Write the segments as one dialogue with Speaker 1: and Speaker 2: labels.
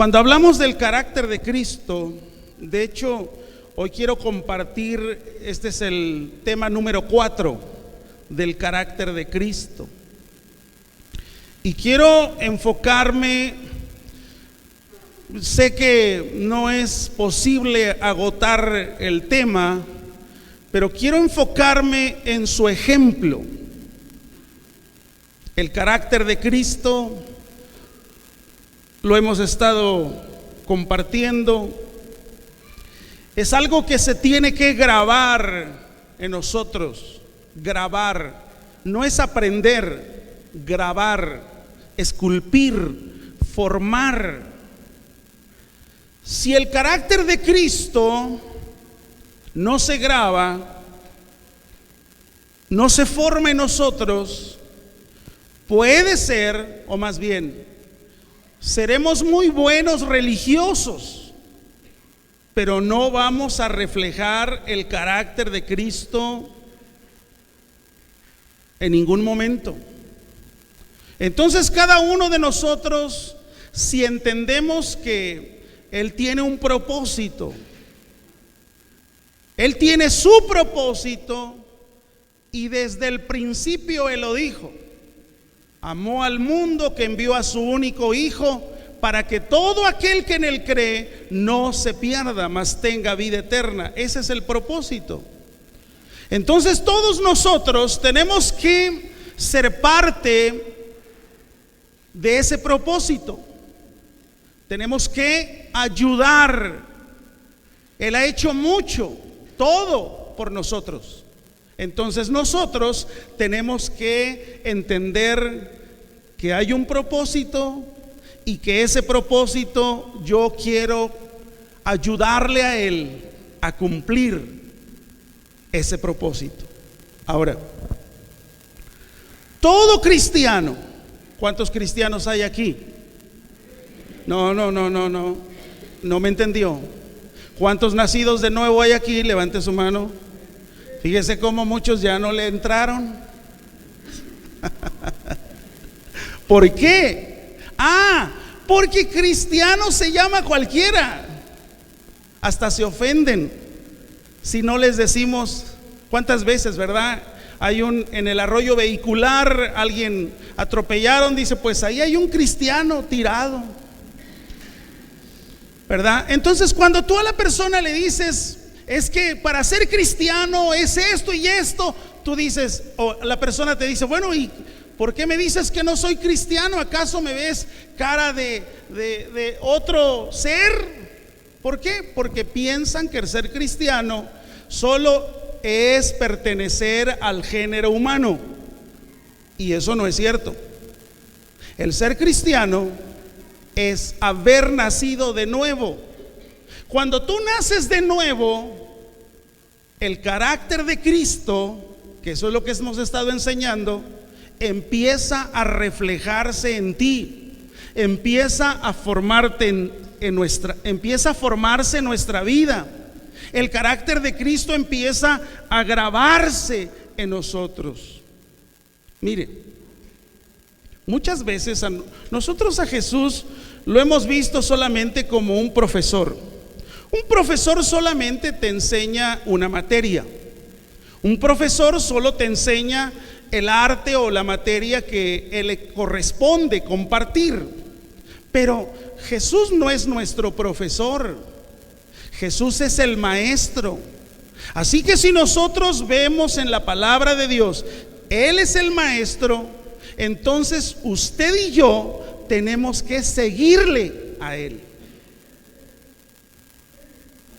Speaker 1: Cuando hablamos del carácter de Cristo, de hecho, hoy quiero compartir, este es el tema número 4 del carácter de Cristo. Y quiero enfocarme, sé que no es posible agotar el tema, pero quiero enfocarme en su ejemplo. El carácter de Cristo lo hemos estado compartiendo. Es algo que se tiene que grabar en nosotros. Grabar, no es aprender, grabar, esculpir, formar. Si el carácter de Cristo no se graba, no se forma en nosotros, puede ser, o más bien, seremos muy buenos religiosos, pero no vamos a reflejar el carácter de Cristo en ningún momento. Entonces, cada uno de nosotros, si entendemos que Él tiene un propósito, Él tiene su propósito, y desde el principio Él lo dijo: amó al mundo, que envió a su único Hijo, para que todo aquel que en Él cree no se pierda, mas tenga vida eterna. Ese es el propósito. Entonces todos nosotros tenemos que ser parte de ese propósito. Tenemos que ayudar. Él ha hecho mucho, todo por nosotros. Entonces nosotros tenemos que entender que hay un propósito y que ese propósito yo quiero ayudarle a Él a cumplir ese propósito. Ahora, todo cristiano, ¿cuántos cristianos hay aquí? No me entendió. ¿Cuántos nacidos de nuevo hay aquí? Levante su mano. Fíjese cómo muchos ya no le entraron. ¿Por qué? Porque cristiano se llama cualquiera. Hasta se ofenden si no les decimos. ¿Cuántas veces, verdad? En el arroyo vehicular, alguien atropellaron, dice: pues ahí hay un cristiano tirado, ¿verdad? Entonces, cuando tú a la persona le dices: es que para ser cristiano es esto y esto, tú dices, o la persona te dice: bueno, ¿y por qué me dices que no soy cristiano? ¿Acaso me ves cara de otro ser? ¿Por qué? Porque piensan que el ser cristiano solo es pertenecer al género humano, y eso no es cierto. El ser cristiano es haber nacido de nuevo. Cuando tú naces de nuevo, el carácter de Cristo, que eso es lo que hemos estado enseñando, empieza a reflejarse en ti, empieza a formarte empieza a formarse en nuestra vida. El carácter de Cristo empieza a grabarse en nosotros. Mire, muchas veces nosotros a Jesús lo hemos visto solamente como un profesor. Un profesor solamente te enseña una materia. Un profesor solo te enseña el arte o la materia que le corresponde compartir. Pero Jesús no es nuestro profesor. Jesús es el maestro. Así que si nosotros vemos en la palabra de Dios, Él es el maestro, entonces usted y yo tenemos que seguirle a Él.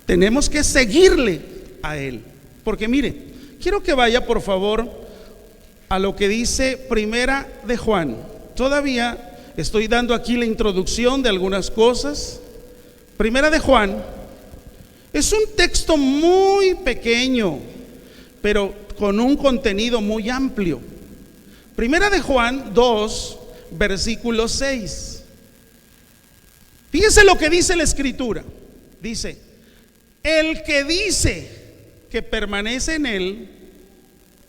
Speaker 1: Tenemos que seguirle a Él. Porque mire, quiero que vaya por favor a lo que dice Primera de Juan. Todavía estoy dando aquí la introducción de algunas cosas. Primera de Juan es un texto muy pequeño, pero con un contenido muy amplio. Primera de Juan 2, versículo 6. Fíjese lo que dice la Escritura. Dice: el que dice que permanece en Él,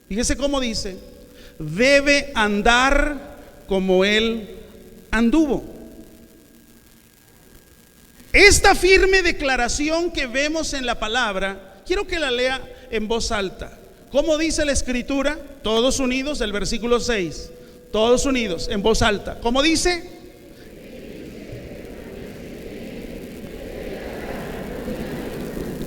Speaker 1: fíjese cómo dice, debe andar como Él anduvo. Esta firme declaración que vemos en la palabra, quiero que la lea en voz alta. ¿Cómo dice la escritura? Todos unidos, el versículo 6. Todos unidos, en voz alta. ¿Cómo dice?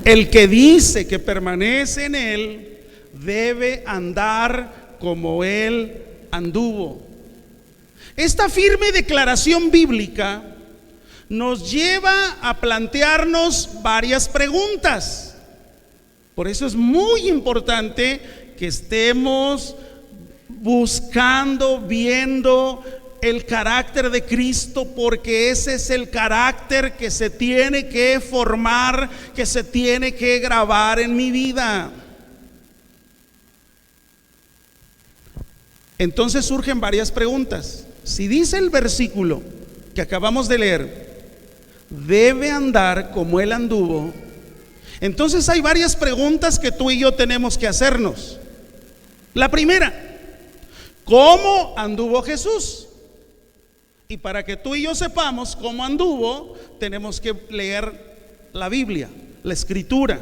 Speaker 1: El que dice que permanece en él debe andar como él anduvo. Esta firme declaración bíblica nos lleva a plantearnos varias preguntas. Por eso es muy importante que estemos buscando, viendo el carácter de Cristo, porque ese es el carácter que se tiene que formar, que se tiene que grabar en mi vida. Entonces surgen varias preguntas. Si dice el versículo que acabamos de leer, debe andar como él anduvo, entonces hay varias preguntas que tú y yo tenemos que hacernos. La primera, ¿cómo anduvo Jesús? Y para que tú y yo sepamos cómo anduvo, tenemos que leer la Biblia, la Escritura.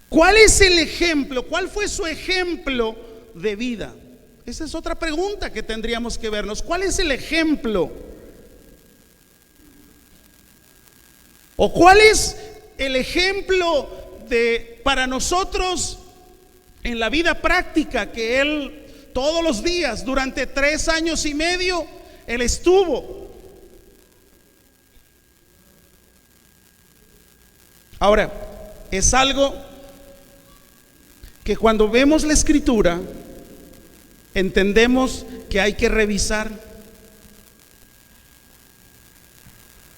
Speaker 1: ¿Cuál es el ejemplo? ¿Cuál fue su ejemplo de vida? Esa es otra pregunta que tendríamos que vernos. ¿Cuál es el ejemplo? ¿O cuál es el ejemplo para nosotros en la vida práctica que él todos los días durante 3 años y medio él estuvo? Ahora, es algo que cuando vemos la Escritura entendemos que hay que revisar.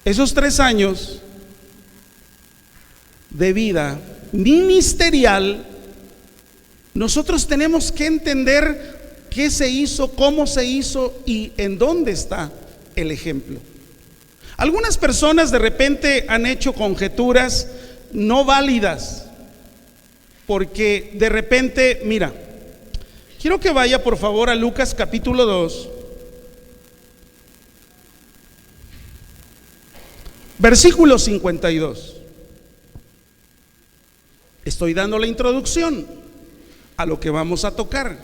Speaker 1: Esos 3 años de vida ministerial, nosotros tenemos que entender qué se hizo, cómo se hizo y en dónde está el ejemplo. Algunas personas de repente han hecho conjeturas no válidas, porque de repente, mira, quiero que vaya por favor a Lucas capítulo 2, versículo 52. Estoy dando la introducción a lo que vamos a tocar.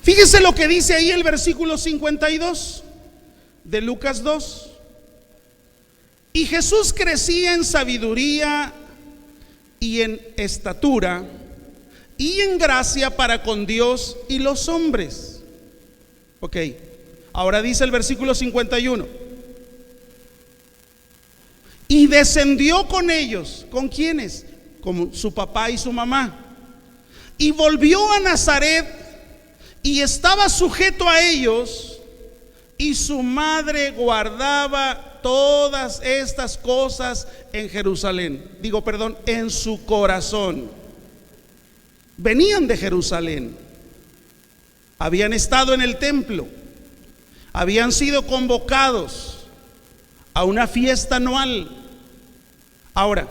Speaker 1: Fíjese lo que dice ahí el versículo 52 de Lucas 2. Y Jesús crecía en sabiduría y en estatura y en gracia para con Dios y los hombres. Ok, ahora dice el versículo 51. Y descendió con ellos. ¿Con quiénes? Con su papá y su mamá. Y volvió a Nazaret y estaba sujeto a ellos, y su madre guardaba todas estas cosas en Jerusalén. En su corazón. Venían de Jerusalén, habían estado en el templo, habían sido convocados a una fiesta anual. Ahora,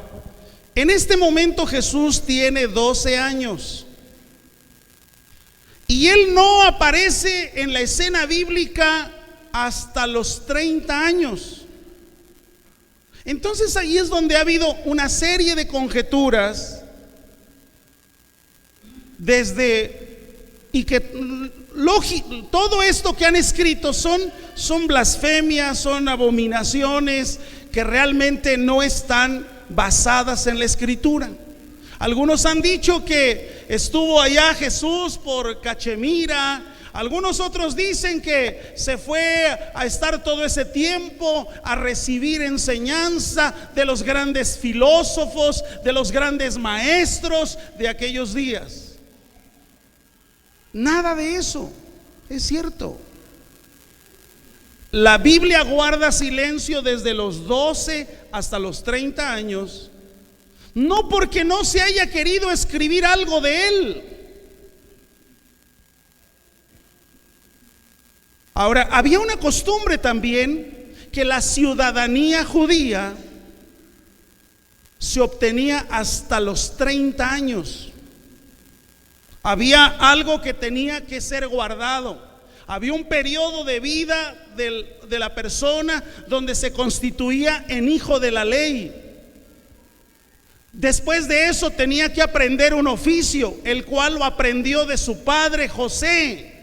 Speaker 1: en este momento Jesús tiene 12 años y él no aparece en la escena bíblica hasta los 30 años. Entonces ahí es donde ha habido una serie de conjeturas todo esto que han escrito son blasfemias, son abominaciones que realmente no están basadas en la Escritura. Algunos han dicho que estuvo allá Jesús por Cachemira. Algunos otros dicen que se fue a estar todo ese tiempo a recibir enseñanza de los grandes filósofos, de los grandes maestros de aquellos días. Nada de eso es cierto. La Biblia guarda silencio desde los 12 hasta los 30 años, no porque no se haya querido escribir algo de él. Ahora, había una costumbre también que la ciudadanía judía se obtenía hasta los 30 años. Había algo que tenía que ser guardado. Había un periodo de vida de la persona donde se constituía en hijo de la ley. Después de eso tenía que aprender un oficio, el cual lo aprendió de su padre José.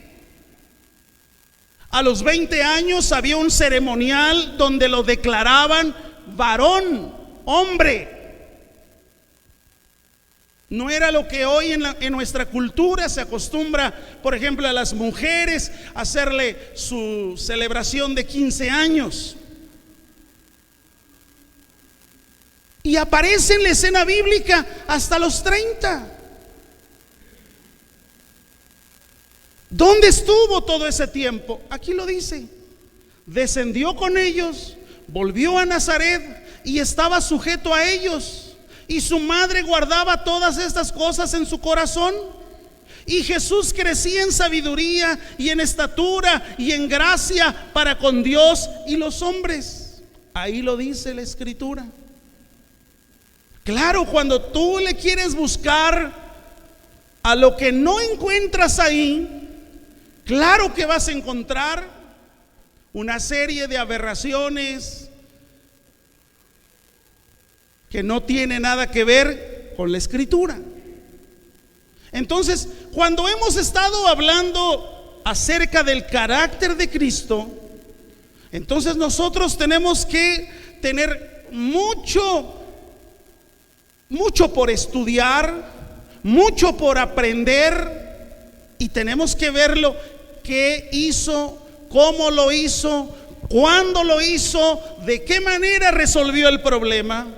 Speaker 1: A los 20 años había un ceremonial donde lo declaraban varón, hombre. No era lo que hoy en nuestra cultura se acostumbra, por ejemplo, a las mujeres hacerle su celebración de 15 años. Y aparece en la escena bíblica hasta los 30. ¿Dónde estuvo todo ese tiempo? Aquí lo dice. Descendió con ellos, volvió a Nazaret y estaba sujeto a ellos. Y su madre guardaba todas estas cosas en su corazón. Y Jesús crecía en sabiduría y en estatura y en gracia para con Dios y los hombres. Ahí lo dice la Escritura. Claro, cuando tú le quieres buscar a lo que no encuentras ahí, claro que vas a encontrar una serie de aberraciones que no tiene nada que ver con la Escritura. Entonces, cuando hemos estado hablando acerca del carácter de Cristo, entonces nosotros tenemos que tener mucho por estudiar, mucho por aprender, y tenemos que verlo, qué hizo, cómo lo hizo, cuándo lo hizo, de qué manera resolvió el problema.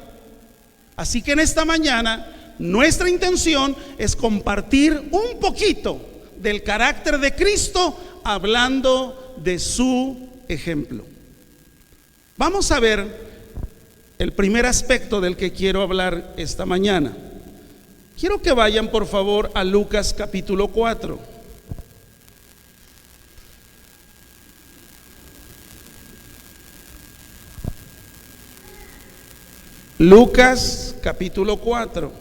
Speaker 1: Así que en esta mañana nuestra intención es compartir un poquito del carácter de Cristo, hablando de su ejemplo. Vamos a ver el primer aspecto del que quiero hablar esta mañana. Quiero que vayan por favor a Lucas capítulo 4. Lucas capítulo 4.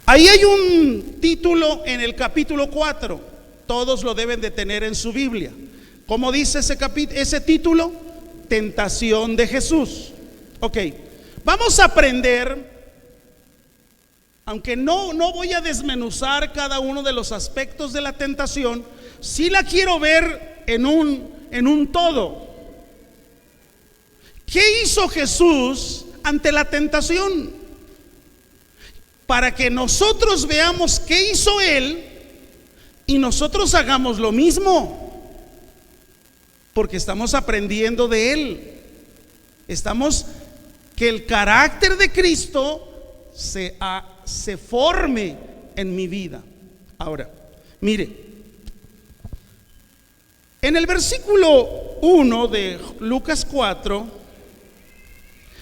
Speaker 1: Ahí hay un título en el capítulo 4. Todos lo deben de tener en su Biblia. ¿Cómo dice ese título? Tentación de Jesús. Ok, vamos a aprender, aunque no voy a desmenuzar cada uno de los aspectos de la tentación, sí la quiero ver en un todo. ¿Qué hizo Jesús ante la tentación? Para que nosotros veamos qué hizo Él y nosotros hagamos lo mismo. Porque estamos aprendiendo de Él. Que el carácter de Cristo se forme en mi vida. Ahora, mire, en el versículo 1 de Lucas 4,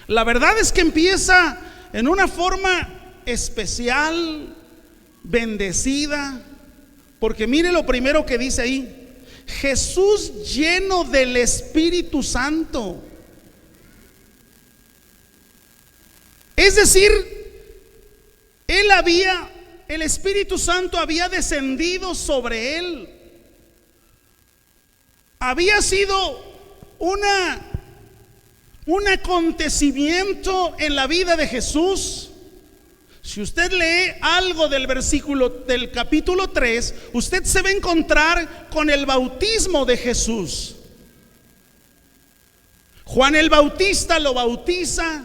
Speaker 1: la verdad es que empieza en una forma especial, bendecida, porque mire lo primero que dice ahí: Jesús lleno del Espíritu Santo. Es decir, el Espíritu Santo había descendido sobre él. Había sido un acontecimiento en la vida de Jesús. Si usted lee algo del capítulo 3, usted se va a encontrar con el bautismo de Jesús. Juan el Bautista lo bautiza,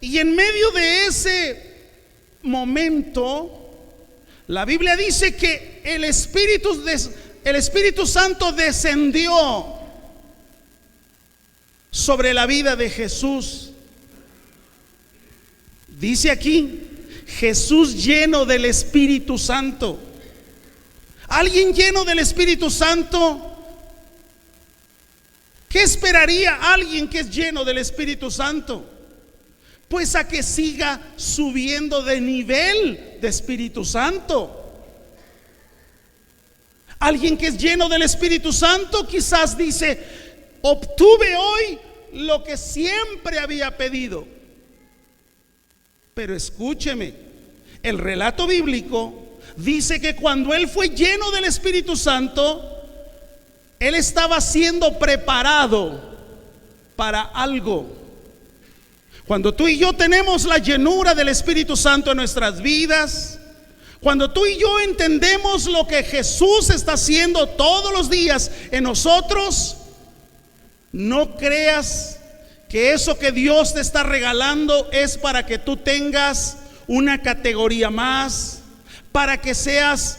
Speaker 1: y en medio de ese momento, la Biblia dice que el Espíritu Santo descendió sobre la vida de Jesús. Dice aquí: Jesús lleno del Espíritu Santo. Alguien lleno del Espíritu Santo, ¿qué esperaría alguien que es lleno del Espíritu Santo? Pues a que siga subiendo de nivel de Espíritu Santo. Alguien que es lleno del Espíritu Santo quizás dice: obtuve hoy lo que siempre había pedido. Pero escúcheme, el relato bíblico dice que cuando él fue lleno del Espíritu Santo, él estaba siendo preparado para algo. Cuando tú y yo tenemos la llenura del Espíritu Santo en nuestras vidas, cuando tú y yo entendemos lo que Jesús está haciendo todos los días en nosotros, no creas que eso que Dios te está regalando es para que tú tengas una categoría más, para que seas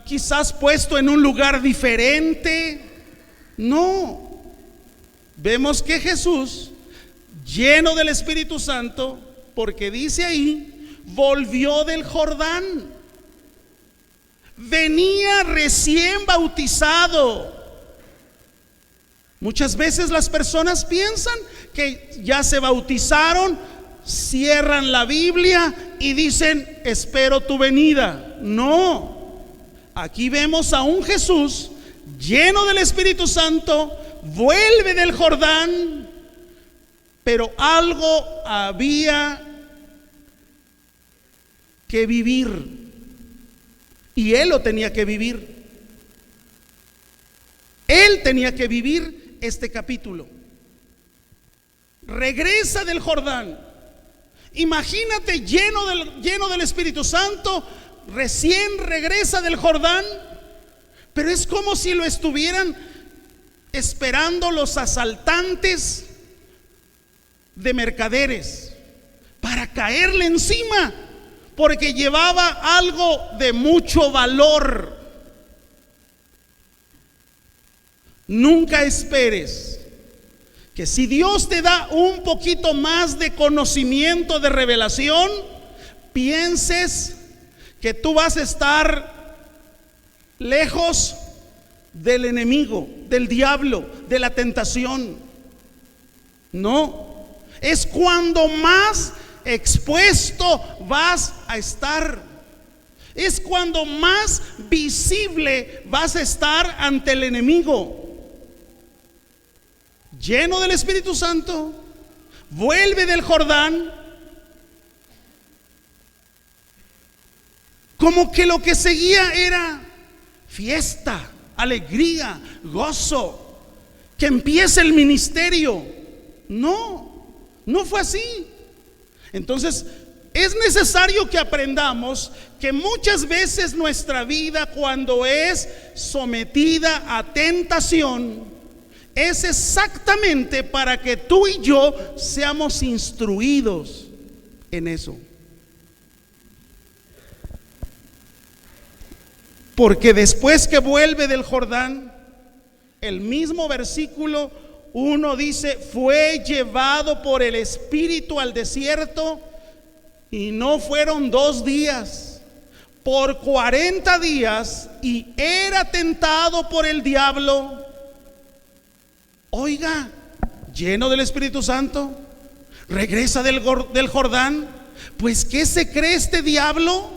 Speaker 1: quizás puesto en un lugar diferente. No, vemos que Jesús, lleno del Espíritu Santo, porque dice ahí, volvió del Jordán, venía recién bautizado. Muchas veces las personas piensan que ya se bautizaron, cierran la Biblia y dicen, espero tu venida. No, aquí vemos a un Jesús lleno del Espíritu Santo, vuelve del Jordán, pero algo había que vivir y él lo tenía que vivir. Él tenía que vivir este capítulo. Regresa del Jordán. Imagínate lleno del Espíritu Santo, recién regresa del Jordán, pero es como si lo estuvieran esperando los asaltantes de mercaderes para caerle encima, porque llevaba algo de mucho valor. Nunca esperes que si Dios te da un poquito más de conocimiento, de revelación, pienses que tú vas a estar lejos del enemigo, del diablo, de la tentación. No, es cuando más expuesto vas a estar. Es cuando más visible vas a estar ante el enemigo. Lleno del Espíritu Santo, vuelve del Jordán, como que lo que seguía era fiesta, alegría, gozo, que empiece el ministerio. No, no fue así. Entonces es necesario que aprendamos que muchas veces nuestra vida, cuando es sometida a tentación, es exactamente para que tú y yo seamos instruidos en eso. Porque después que vuelve del Jordán, el mismo versículo 1 dice, fue llevado por el Espíritu al desierto, y no fueron 2 días, por 40 días, y era tentado por el diablo. Oiga, lleno del Espíritu Santo, regresa del Jordán. Pues ¿qué se cree este diablo?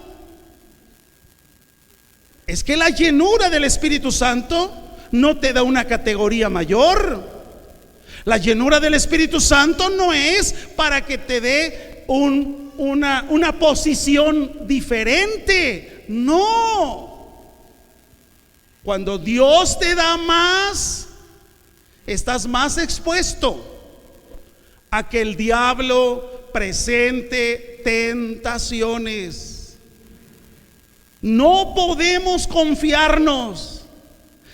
Speaker 1: Es que la llenura del Espíritu Santo no te da una categoría mayor. La llenura del Espíritu Santo no es para que te dé una posición diferente. No. Cuando Dios te da más, estás más expuesto a que el diablo presente tentaciones. No podemos confiarnos.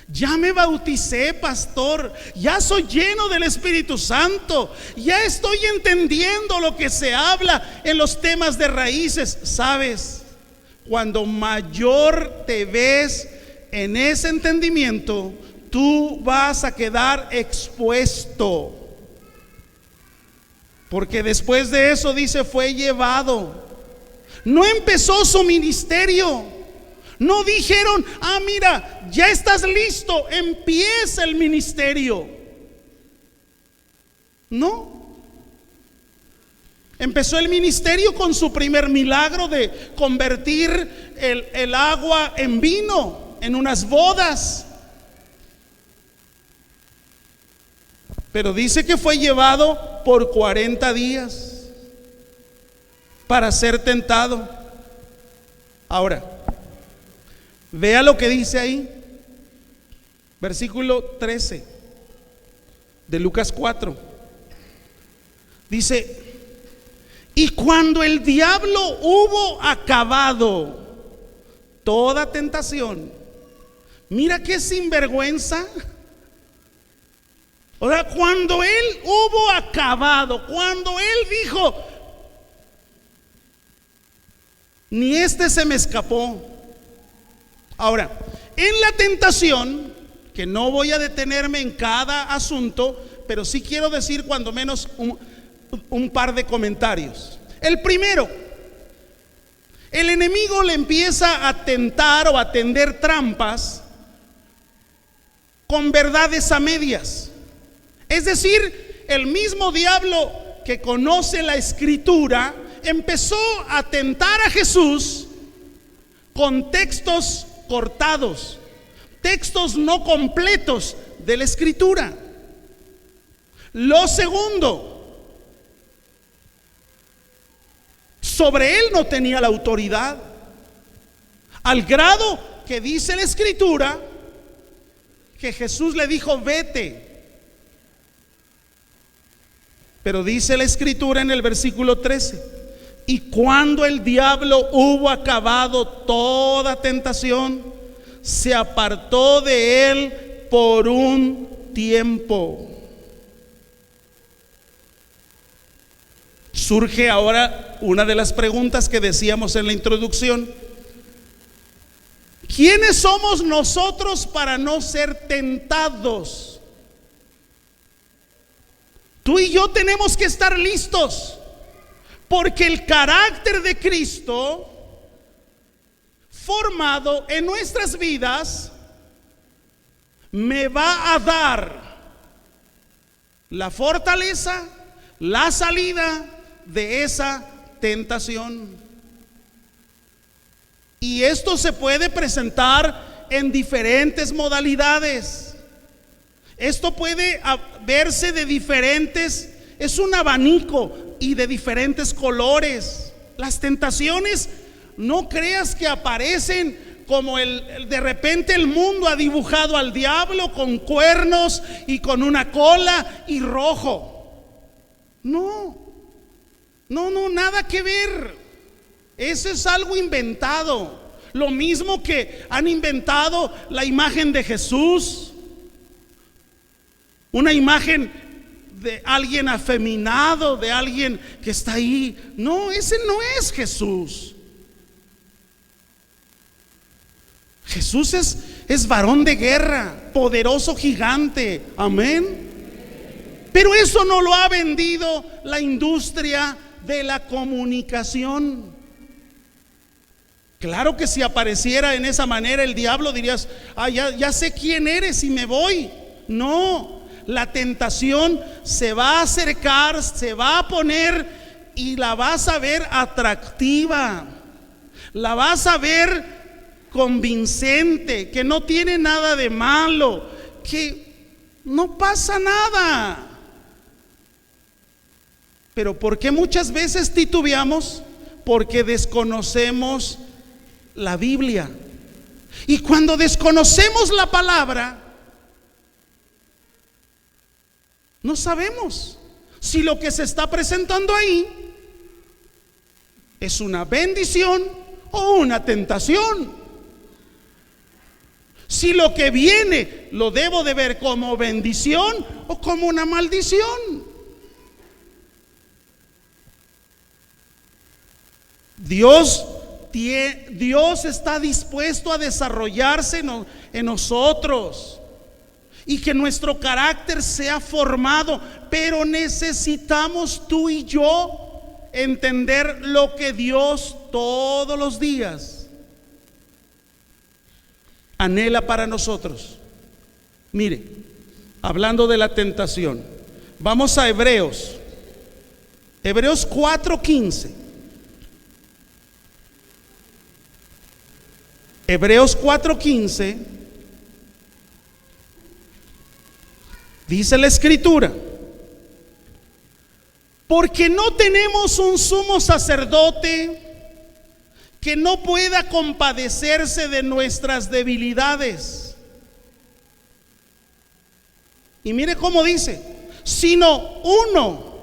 Speaker 1: Ya me bauticé, pastor, ya soy lleno del Espíritu Santo, ya estoy entendiendo lo que se habla en los temas de raíces. ¿Sabes? Cuando mayor te ves en ese entendimiento, tú vas a quedar expuesto. Porque después de eso dice, fue llevado. No empezó su ministerio. No dijeron, mira, ya estás listo, empieza el ministerio. No. Empezó el ministerio con su primer milagro de convertir el agua en vino en unas bodas. Pero dice que fue llevado por 40 días para ser tentado. Ahora, vea lo que dice ahí, versículo 13 de Lucas 4. Dice: y cuando el diablo hubo acabado toda tentación. Mira qué sinvergüenza. O sea, cuando él hubo acabado, cuando él dijo, ni este se me escapó. Ahora, en la tentación, que no voy a detenerme en cada asunto, pero sí quiero decir cuando menos un par de comentarios. El primero, el enemigo le empieza a tentar o a tender trampas con verdades a medias. Es decir, el mismo diablo que conoce la escritura empezó a tentar a Jesús con textos cortados, textos no completos de la escritura. Lo segundo, sobre él no tenía la autoridad, al grado que dice la escritura que Jesús le dijo: vete. Pero dice la escritura en el versículo 13: y cuando el diablo hubo acabado toda tentación, se apartó de él por un tiempo. Surge ahora una de las preguntas que decíamos en la introducción: ¿quiénes somos nosotros para no ser tentados? Tú y yo tenemos que estar listos, porque el carácter de Cristo formado en nuestras vidas me va a dar la fortaleza, la salida de esa tentación. Y esto se puede presentar en diferentes modalidades. Esto puede verse de diferentes, es un abanico y de diferentes colores. Las tentaciones, no creas que aparecen como de repente el mundo ha dibujado al diablo con cuernos y con una cola y rojo. No, nada que ver. Eso es algo inventado. Lo mismo que han inventado la imagen de Jesús, una imagen de alguien afeminado, de alguien que está ahí. No, ese no es Jesús. Jesús es varón de guerra, poderoso gigante. Amén. Pero eso no lo ha vendido la industria de la comunicación. Claro que si apareciera en esa manera el diablo, dirías: ya sé quién eres y me voy. No, la tentación se va a acercar, se va a poner y la vas a ver atractiva, la vas a ver convincente, que no tiene nada de malo, que no pasa nada. Pero ¿por qué muchas veces titubeamos? Porque desconocemos la Biblia. Y cuando desconocemos la palabra, no sabemos si lo que se está presentando ahí es una bendición o una tentación. Si lo que viene lo debo de ver como bendición o como una maldición. Dios está dispuesto a desarrollarse en nosotros y que nuestro carácter sea formado, pero necesitamos tú y yo entender lo que Dios todos los días anhela para nosotros. Mire, hablando de la tentación, vamos a Hebreos 4:15. Hebreos 4:15 dice la escritura: porque no tenemos un sumo sacerdote que no pueda compadecerse de nuestras debilidades. Y mire cómo dice, sino uno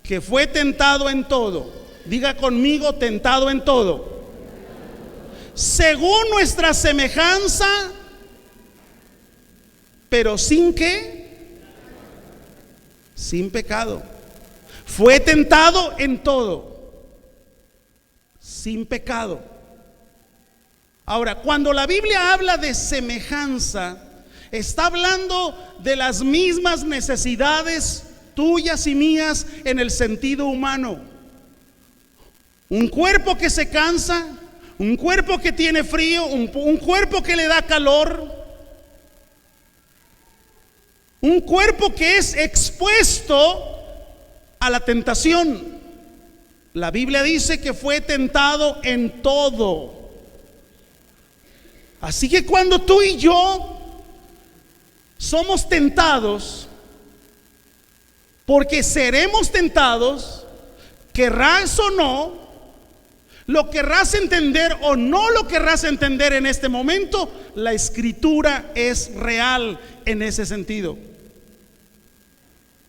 Speaker 1: que fue tentado en todo. Diga conmigo, tentado en todo. Según nuestra semejanza, pero sin ¿qué? Sin pecado. Fue tentado en todo, sin pecado. Ahora, cuando la Biblia habla de semejanza, está hablando de las mismas necesidades tuyas y mías en el sentido humano. Un cuerpo que se cansa, un cuerpo que tiene frío, un cuerpo que le da calor, un cuerpo que es expuesto a la tentación. La Biblia dice que fue tentado en todo. Así que cuando tú y yo somos tentados, porque seremos tentados, querrás o no, lo querrás entender o no lo querrás entender en este momento, la Escritura es real en ese sentido.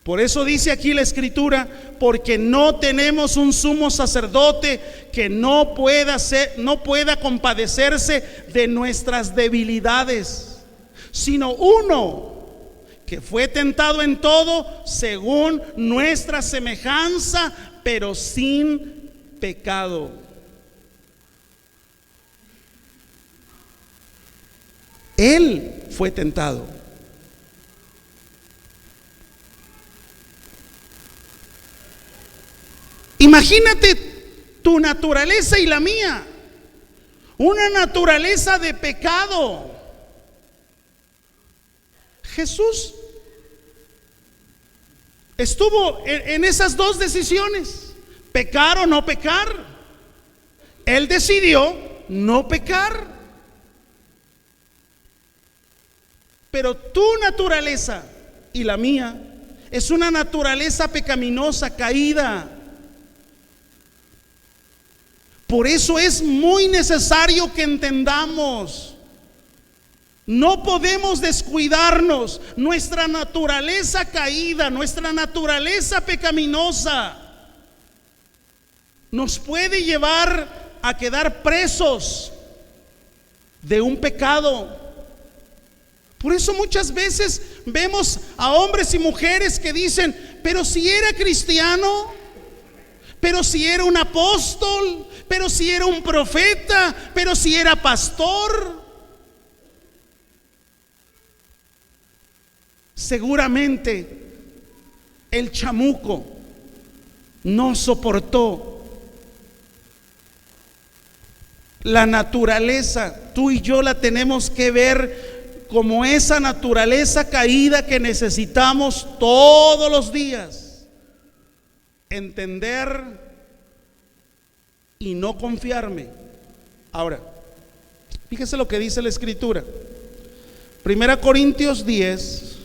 Speaker 1: Por eso dice aquí la Escritura, porque no tenemos un sumo sacerdote que no pueda compadecerse de nuestras debilidades, sino uno que fue tentado en todo según nuestra semejanza, pero sin pecado. Él fue tentado. Imagínate tu naturaleza y la mía, una naturaleza de pecado. Jesús estuvo en esas dos decisiones, pecar o no pecar. Él decidió no pecar. Pero tu naturaleza y la mía es una naturaleza pecaminosa, caída. Por eso es muy necesario que entendamos, no podemos descuidarnos. Nuestra naturaleza caída, nuestra naturaleza pecaminosa nos puede llevar a quedar presos de un pecado. Por eso muchas veces vemos a hombres y mujeres que dicen, pero si era cristiano, pero si era un apóstol, pero si era un profeta, pero si era pastor. Seguramente el chamuco no soportó la naturaleza. Tú y yo la tenemos que ver como esa naturaleza caída que necesitamos todos los días entender y no confiarme. Ahora, fíjese lo que dice la Escritura. 1 Corintios 10.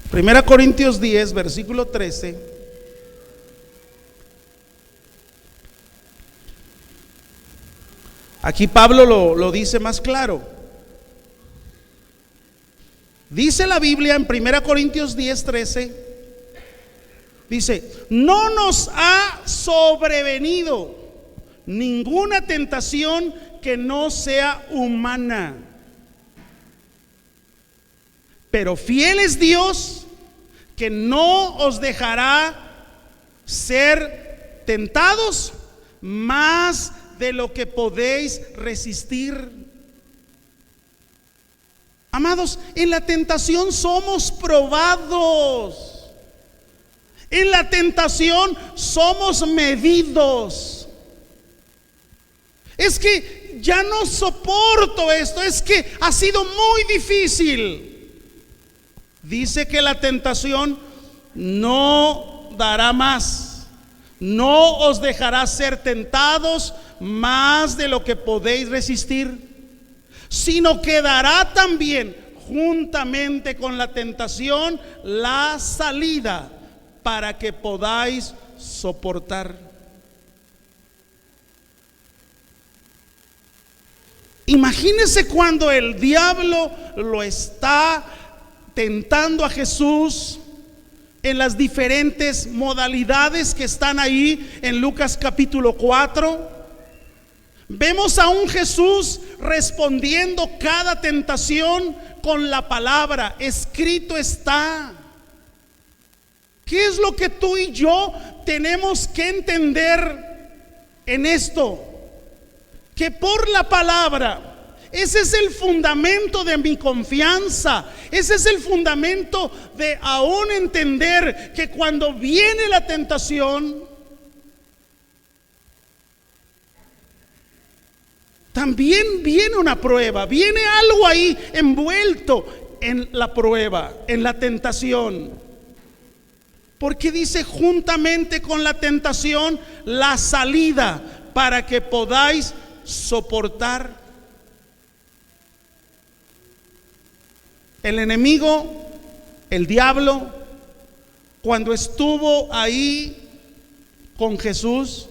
Speaker 1: Primera Corintios 10, versículo 13. Aquí Pablo lo dice más claro. Dice la Biblia en 1 Corintios 10, 13. Dice, no nos ha sobrevenido ninguna tentación que no sea humana, pero fiel es Dios, que no os dejará ser tentados más de lo que podéis resistir. Amados, en la tentación somos probados. En la tentación somos medidos. Es que ya no soporto esto, es que ha sido muy difícil. Dice que la tentación no dará más, no os dejará ser tentados más de lo que podéis resistir, sino que dará también juntamente con la tentación la salida para que podáis soportar. Imagínense cuando el diablo lo está tentando a Jesús en las diferentes modalidades que están ahí en Lucas capítulo 4. Vemos a un Jesús respondiendo cada tentación con la palabra: escrito está. ¿Qué es lo que tú y yo tenemos que entender en esto? Que por la palabra, ese es el fundamento de mi confianza. Ese es el fundamento de aún entender que cuando viene la tentación, también viene una prueba, viene algo ahí envuelto en la prueba, en la tentación. Porque dice: juntamente con la tentación, la salida, para que podáis soportar. El enemigo, el diablo, cuando estuvo ahí con Jesús,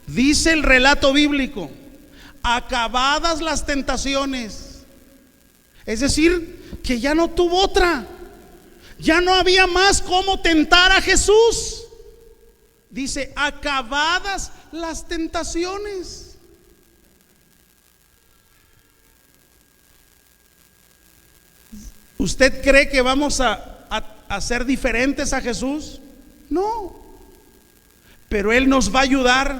Speaker 1: dice el relato bíblico: acabadas las tentaciones. Es decir, que ya no tuvo otra, ya no había más cómo tentar a Jesús. Dice: acabadas las tentaciones. ¿Usted cree que vamos a ser diferentes a Jesús? No. Pero Él nos va a ayudar,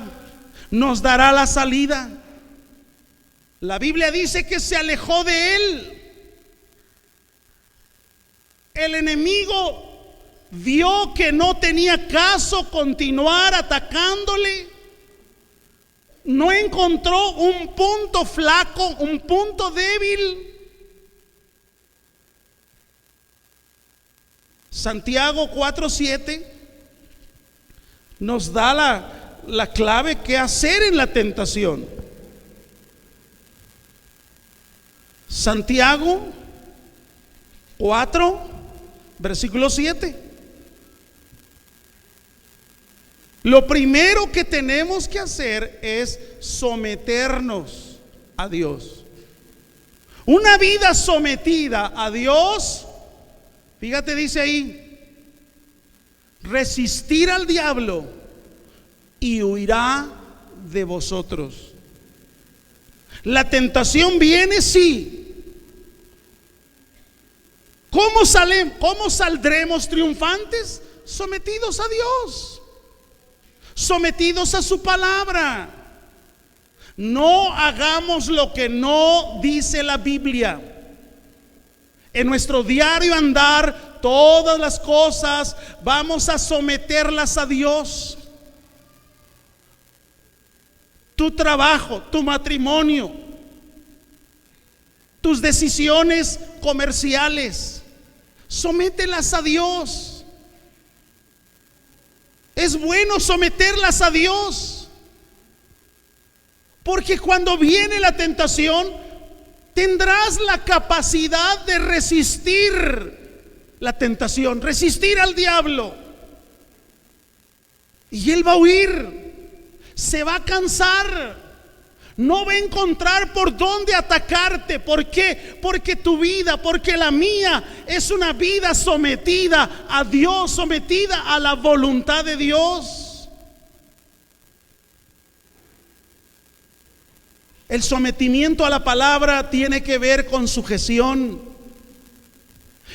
Speaker 1: nos dará la salida. La Biblia dice que se alejó de Él. El enemigo vio que no tenía caso continuar atacándole. No encontró un punto flaco, un punto débil. Santiago 4:7 nos da la clave qué hacer en la tentación. Santiago 4, versículo 7. Lo primero que tenemos que hacer es someternos a Dios. Una vida sometida a Dios, fíjate, dice ahí: resistir al diablo y huirá de vosotros. La tentación viene, sí. ¿Cómo saldremos triunfantes? Sometidos a Dios, sometidos a su palabra. No hagamos lo que no dice la Biblia. En nuestro diario andar, todas las cosas vamos a someterlas a Dios. Tu trabajo, tu matrimonio, tus decisiones comerciales, somételas a Dios. Es bueno someterlas a Dios, porque cuando viene la tentación, tendrás la capacidad de resistir la tentación, resistir al diablo. Y él va a huir, se va a cansar, no va a encontrar por dónde atacarte. ¿Por qué? Porque tu vida, porque la mía es una vida sometida a Dios, sometida a la voluntad de Dios. El sometimiento a la palabra tiene que ver con sujeción.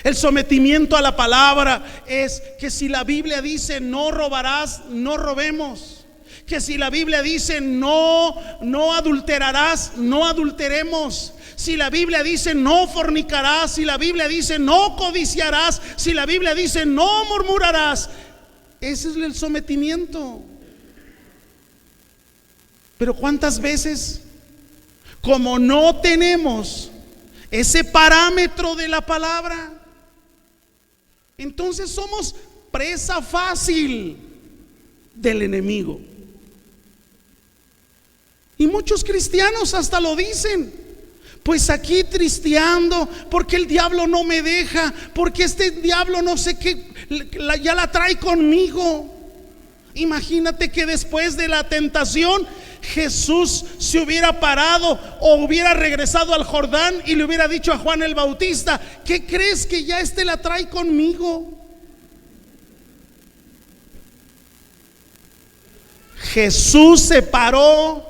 Speaker 1: El sometimiento a la palabra es que si la Biblia dice no robarás, no robemos. Que si la Biblia dice no adulterarás, no adulteremos. Si la Biblia dice no fornicarás, si la Biblia dice no codiciarás, si la Biblia dice no murmurarás. Ese es el sometimiento. Pero ¿cuántas veces, como no tenemos ese parámetro de la palabra, entonces somos presa fácil del enemigo? Y muchos cristianos hasta lo dicen: pues aquí tristeando, porque el diablo no me deja, porque este diablo no sé qué, ya la trae conmigo. Imagínate que después de la tentación Jesús se hubiera parado o hubiera regresado al Jordán y le hubiera dicho a Juan el Bautista: ¿qué crees que ya la trae conmigo? Jesús se paró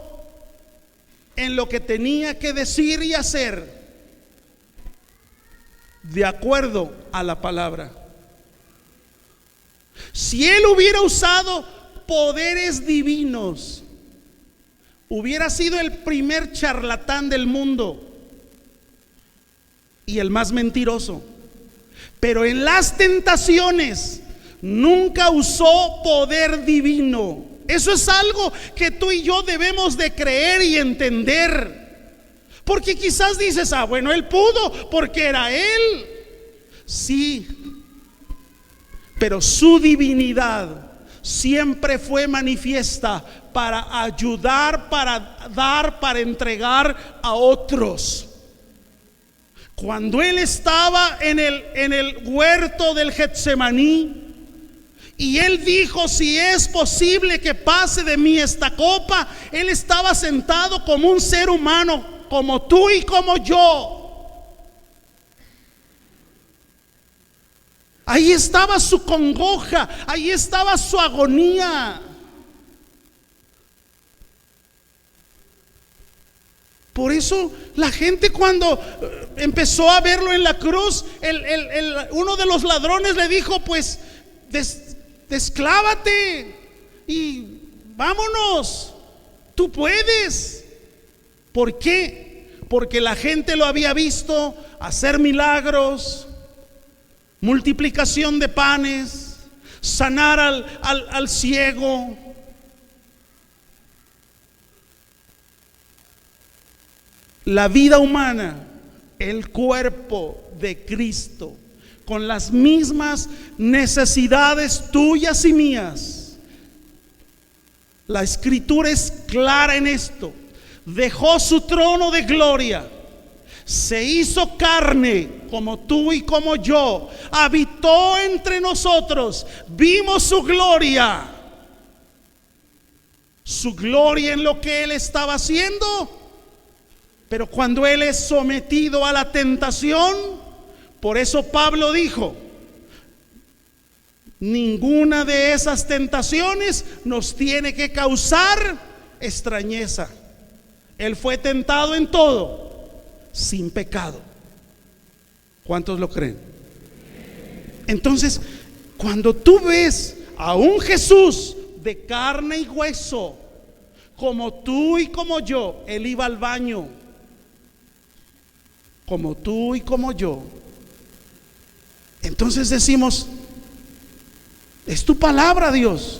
Speaker 1: en lo que tenía que decir y hacer de acuerdo a la palabra. Si él hubiera usado poderes divinos, hubiera sido el primer charlatán del mundo y el más mentiroso. Pero en las tentaciones nunca usó poder divino. Eso es algo que tú y yo debemos de creer y entender. Porque quizás dices: ah, bueno, él pudo porque era él. Sí, pero su divinidad siempre fue manifiesta para ayudar, para dar, para entregar a otros. Cuando él estaba en el huerto del Getsemaní y él dijo: si es posible que pase de mí esta copa, él estaba sentado como un ser humano, como tú y como yo. Ahí estaba su congoja, ahí estaba su agonía. Por eso la gente, cuando empezó a verlo en la cruz, uno de los ladrones le dijo: pues desclávate y vámonos, tú puedes. ¿Por qué? Porque la gente lo había visto hacer milagros, multiplicación de panes, sanar al ciego. La vida humana, el cuerpo de Cristo, con las mismas necesidades tuyas y mías. La escritura es clara en esto. Dejó su trono de gloria, se hizo carne como tú y como yo, habitó entre nosotros, vimos su gloria en lo que él estaba haciendo. Pero cuando él es sometido a la tentación, por eso Pablo dijo: ninguna de esas tentaciones nos tiene que causar extrañeza. Él fue tentado en todo, sin pecado. ¿Cuántos lo creen? Entonces, cuando tú ves a un Jesús de carne y hueso, como tú y como yo, él iba al baño, como tú y como yo, entonces decimos: es tu palabra, Dios,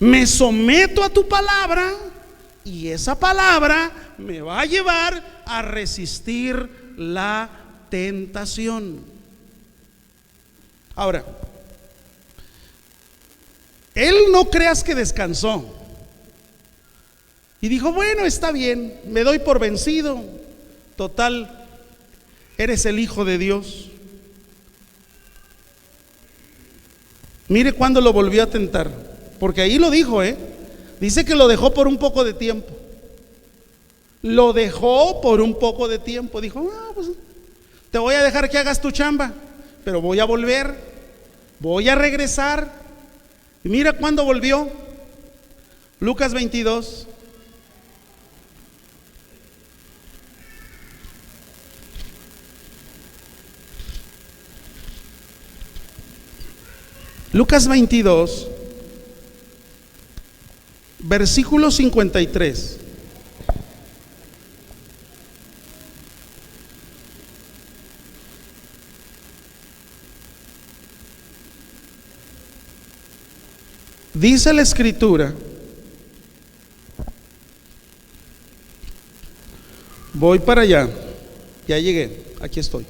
Speaker 1: me someto a tu palabra y esa palabra me va a llevar a resistir la tentación. Ahora, él no creas que descansó y dijo: bueno, está bien, me doy por vencido, total, eres el Hijo de Dios. Mire cuando lo volvió a tentar, porque ahí lo dijo, dice que lo dejó por un poco de tiempo. Lo dejó por un poco de tiempo. Dijo: pues te voy a dejar que hagas tu chamba, pero voy a volver, voy a regresar. Y mira cuando volvió. Lucas 22. Lucas 22, versículo 53. Dice la escritura, voy para allá, ya llegué, aquí estoy.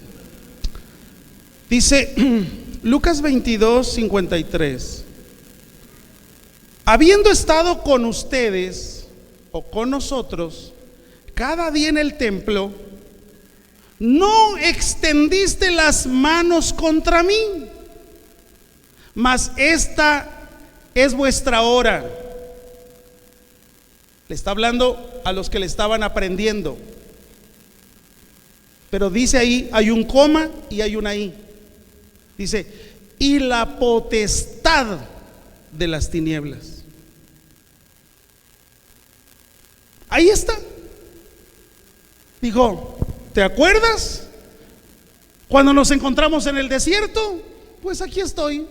Speaker 1: Dice Lucas 22, 53. Habiendo estado con ustedes o con nosotros cada día en el templo, no extendiste las manos contra mí, mas esta es vuestra hora. Le está hablando a los que le estaban aprendiendo. Pero dice ahí, hay un coma y hay una i. Dice, y la potestad de las tinieblas. Ahí está. Dijo, ¿te acuerdas? Cuando nos encontramos en el desierto, pues aquí estoy.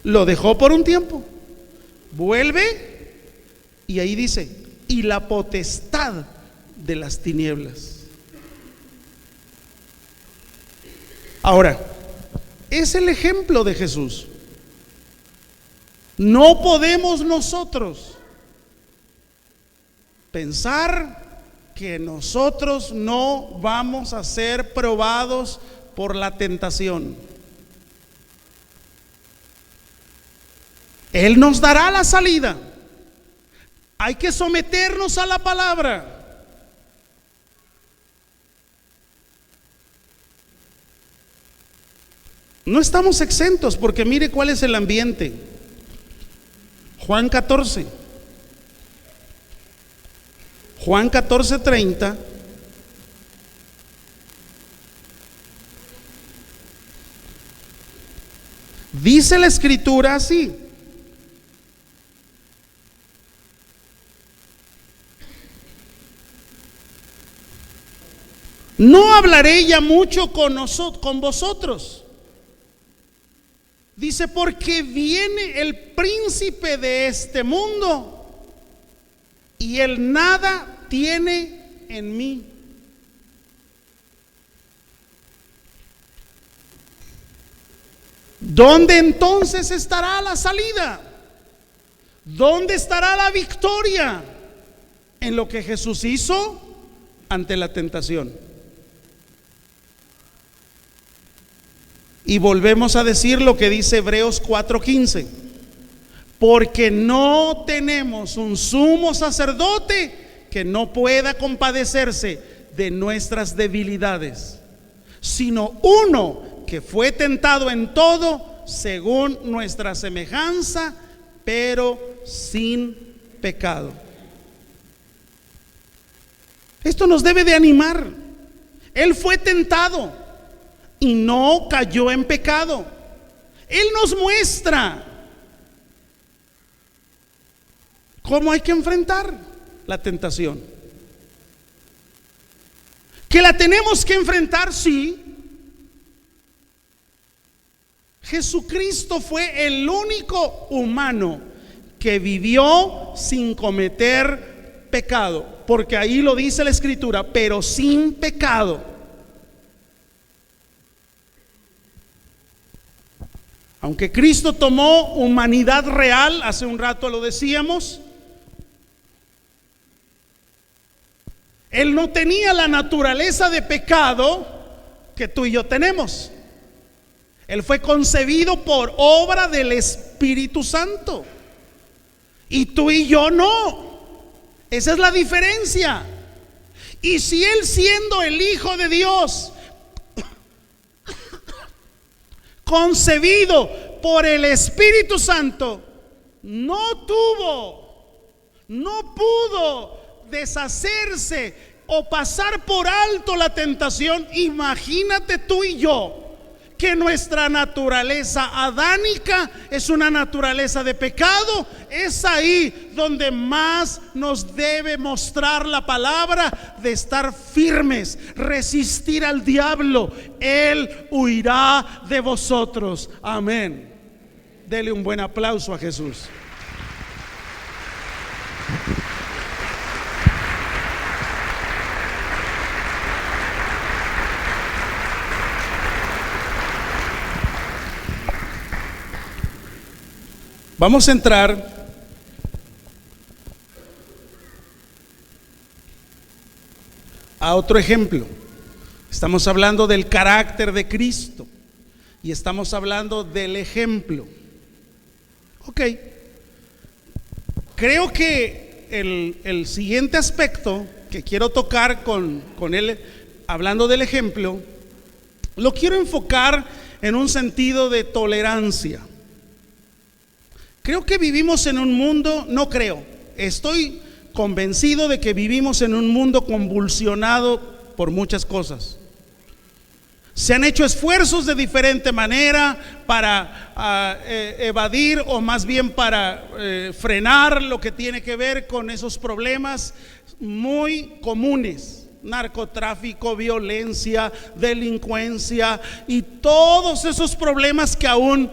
Speaker 1: Lo dejó por un tiempo. Vuelve y ahí dice, y la potestad de las tinieblas. Ahora, es el ejemplo de Jesús. No podemos nosotros pensar que nosotros no vamos a ser probados por la tentación. Él nos dará la salida. Hay que someternos a la palabra. No estamos exentos, porque mire cuál es el ambiente. Juan 14. Juan 14:30. Dice la escritura así: no hablaré ya mucho con vosotros. Dice, porque viene el príncipe de este mundo y él nada tiene en mí. ¿Dónde entonces estará la salida? ¿Dónde estará la victoria? En lo que Jesús hizo ante la tentación. Y volvemos a decir lo que dice Hebreos 4:15: porque no tenemos un sumo sacerdote que no pueda compadecerse de nuestras debilidades, sino uno que fue tentado en todo según nuestra semejanza, pero sin pecado. Esto nos debe de animar. Él fue tentado y no cayó en pecado. Él nos muestra cómo hay que enfrentar la tentación. Que la tenemos que enfrentar, sí. Jesucristo fue el único humano que vivió sin cometer pecado, porque ahí lo dice la escritura, pero sin pecado. Aunque Cristo tomó humanidad real, hace un rato lo decíamos, Él no tenía la naturaleza de pecado que tú y yo tenemos. Él fue concebido por obra del Espíritu Santo, y tú y yo no. Esa es la diferencia. Y si Él, siendo el Hijo de Dios, concebido por el Espíritu Santo, no pudo deshacerse o pasar por alto la tentación, imagínate tú y yo que nuestra naturaleza adánica es una naturaleza de pecado. Es ahí donde más nos debe mostrar la palabra de estar firmes, resistir al diablo. Él huirá de vosotros. Amén. Dele un buen aplauso a Jesús. Vamos a entrar a otro ejemplo. Estamos hablando del carácter de Cristo y estamos hablando del ejemplo. Ok. Creo que el siguiente aspecto que quiero tocar con él, hablando del ejemplo, lo quiero enfocar en un sentido de tolerancia. Creo que vivimos en un mundo, no creo, estoy convencido de que vivimos en un mundo convulsionado por muchas cosas. Se han hecho esfuerzos de diferente manera para evadir, o más bien para frenar lo que tiene que ver con esos problemas muy comunes: narcotráfico, violencia, delincuencia y todos esos problemas que aún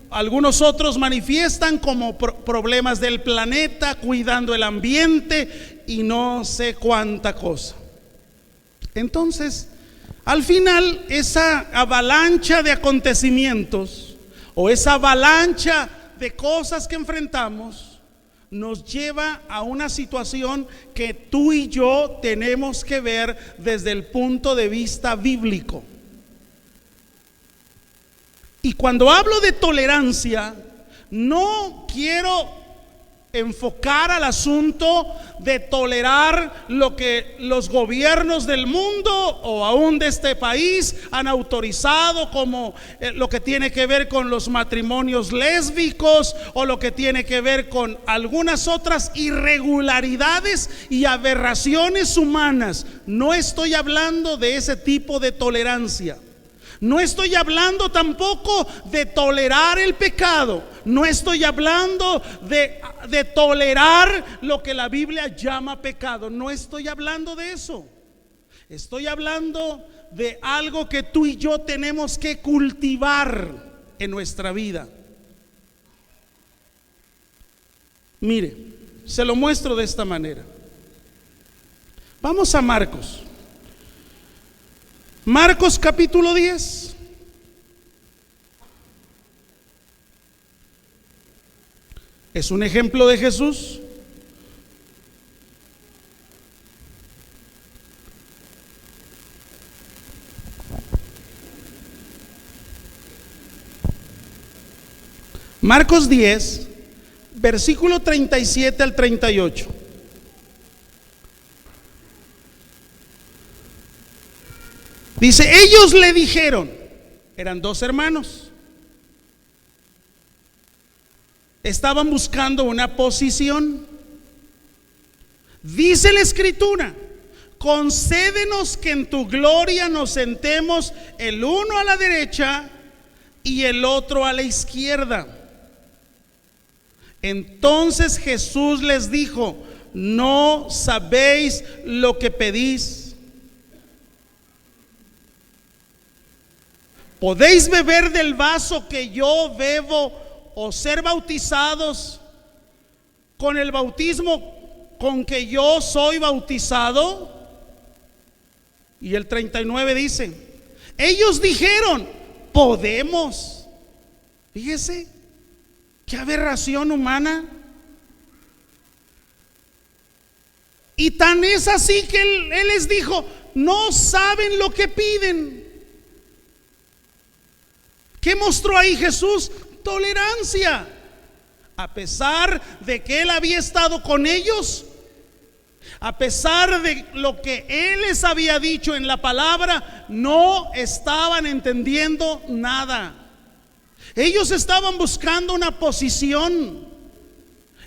Speaker 1: algunos otros manifiestan como problemas del planeta, cuidando el ambiente y no sé cuánta cosa. Entonces, al final, esa avalancha de acontecimientos o esa avalancha de cosas que enfrentamos nos lleva a una situación que tú y yo tenemos que ver desde el punto de vista bíblico. Y cuando hablo de tolerancia, no quiero enfocar al asunto de tolerar lo que los gobiernos del mundo o aún de este país han autorizado, como lo que tiene que ver con los matrimonios lésbicos o lo que tiene que ver con algunas otras irregularidades y aberraciones humanas. No estoy hablando de ese tipo de tolerancia. No estoy hablando tampoco de tolerar el pecado. No estoy hablando de tolerar lo que la Biblia llama pecado. No estoy hablando de eso. Estoy hablando de algo que tú y yo tenemos que cultivar en nuestra vida. Mire, se lo muestro de esta manera. Vamos a Marcos. Marcos capítulo 10. Es un ejemplo de Jesús. Marcos 10, versículo 37 al 38. Dice: ellos le dijeron, eran dos hermanos, estaban buscando una posición. Dice la Escritura: concédenos que en tu gloria nos sentemos el uno a la derecha y el otro a la izquierda. Entonces Jesús les dijo: no sabéis lo que pedís. ¿Podéis beber del vaso que yo bebo o ser bautizados con el bautismo con que yo soy bautizado? Y el 39 dice: ellos dijeron: podemos. Fíjese, qué aberración humana. Y tan es así que él les dijo: no saben lo que piden. ¿Qué mostró ahí Jesús? Tolerancia. A pesar de que Él había estado con ellos, a pesar de lo que Él les había dicho en la palabra, no estaban entendiendo nada. Ellos estaban buscando una posición.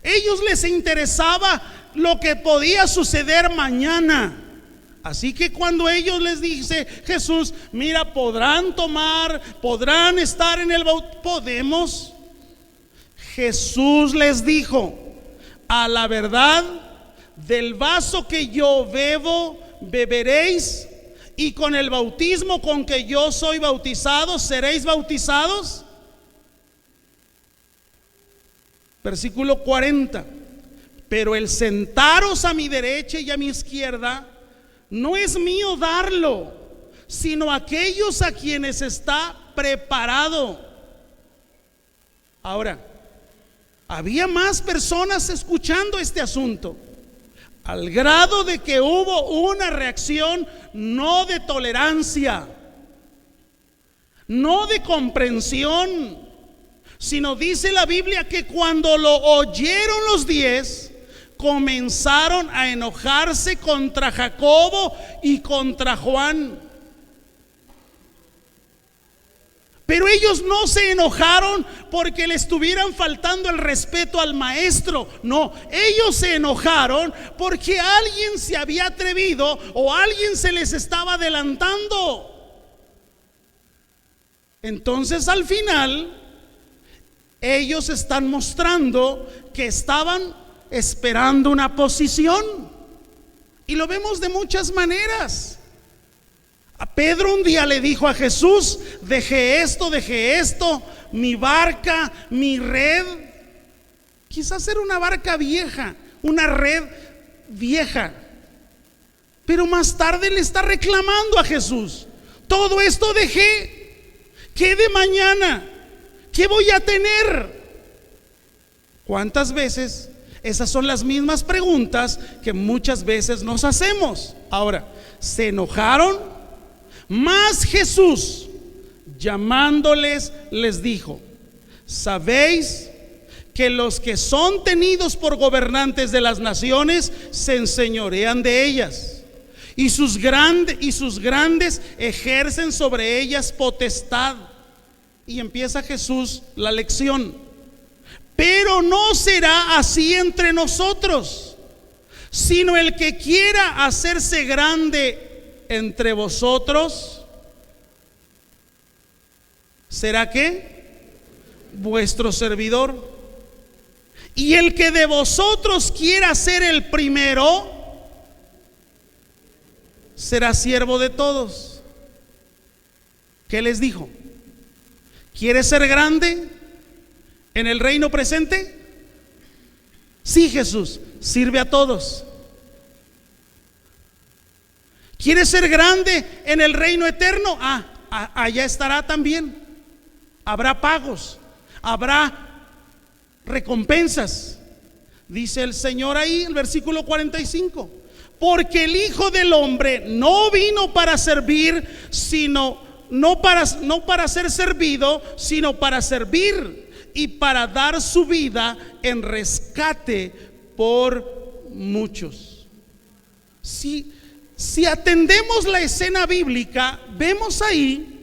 Speaker 1: Ellos les interesaba lo que podía suceder mañana. Así que cuando ellos les dice Jesús: mira, podrán tomar, podrán estar en el bautismo, podemos. Jesús les dijo: a la verdad, del vaso que yo bebo, beberéis, y con el bautismo con que yo soy bautizado, seréis bautizados. Versículo 40. Pero el sentaros a mi derecha y a mi izquierda no es mío darlo, sino aquellos a quienes está preparado. Ahora, había más personas escuchando este asunto, al grado de que hubo una reacción no de tolerancia, no de comprensión, sino dice la Biblia que cuando lo oyeron los 10, comenzaron a enojarse contra Jacobo y contra Juan. Pero ellos no se enojaron porque le estuvieran faltando el respeto al maestro. No, ellos se enojaron porque alguien se había atrevido o alguien se les estaba adelantando. Entonces al final ellos están mostrando que estaban esperando una posición. Y lo vemos de muchas maneras. A Pedro un día le dijo a Jesús: dejé esto, mi barca, mi red. Quizás era una barca vieja, una red vieja. Pero más tarde le está reclamando a Jesús: todo esto dejé, ¿qué de mañana? ¿Qué voy a tener? ¿Cuántas veces? Esas son las mismas preguntas que muchas veces nos hacemos. Ahora, ¿se enojaron? Mas Jesús, llamándoles, les dijo: ¿sabéis que los que son tenidos por gobernantes de las naciones se enseñorean de ellas, y sus grandes ejercen sobre ellas potestad? Y empieza Jesús la lección: pero no será así entre nosotros, sino el que quiera hacerse grande entre vosotros, ¿será qué? Vuestro servidor. Y el que de vosotros quiera ser el primero, será siervo de todos. ¿Qué les dijo? ¿Quieres ser grande en el reino presente? Sí, Jesús, sirve a todos. ¿Quieres ser grande en el reino eterno? Allá estará también. Habrá pagos, habrá recompensas. Dice el Señor ahí, el versículo 45: porque el Hijo del Hombre no vino para servir, no para ser servido, sino para servir y para dar su vida en rescate por muchos. Si atendemos la escena bíblica, vemos ahí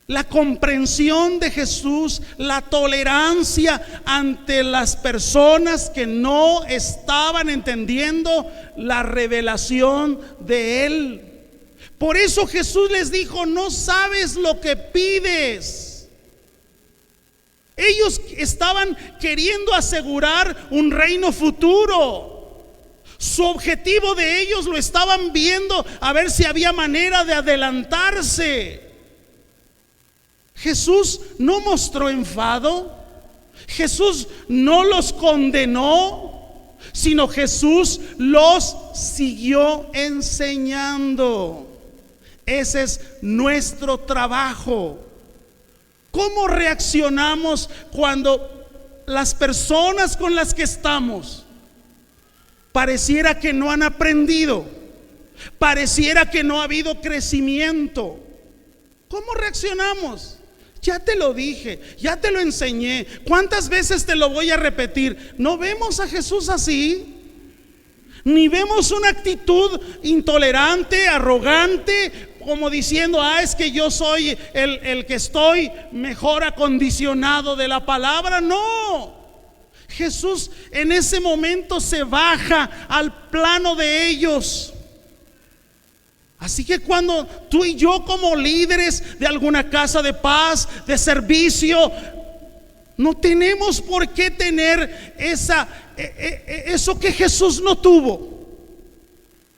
Speaker 1: la comprensión de Jesús, la tolerancia ante las personas que no estaban entendiendo la revelación de Él. Por eso Jesús les dijo: no sabes lo que pides. Ellos estaban queriendo asegurar un reino futuro. Su objetivo de ellos lo estaban viendo a ver si había manera de adelantarse. Jesús no mostró enfado, Jesús no los condenó, sino Jesús los siguió enseñando. Ese es nuestro trabajo. ¿Cómo reaccionamos cuando las personas con las que estamos pareciera que no han aprendido, pareciera que no ha habido crecimiento? ¿Cómo reaccionamos? Ya te lo dije, ya te lo enseñé. ¿Cuántas veces te lo voy a repetir? ¿No vemos a Jesús así? Ni vemos una actitud intolerante, arrogante, como diciendo: es que yo soy el que estoy mejor acondicionado de la palabra. No. Jesús en ese momento se baja al plano de ellos. Así que cuando tú y yo, como líderes de alguna casa de paz, de servicio, no tenemos por qué tener eso que Jesús no tuvo.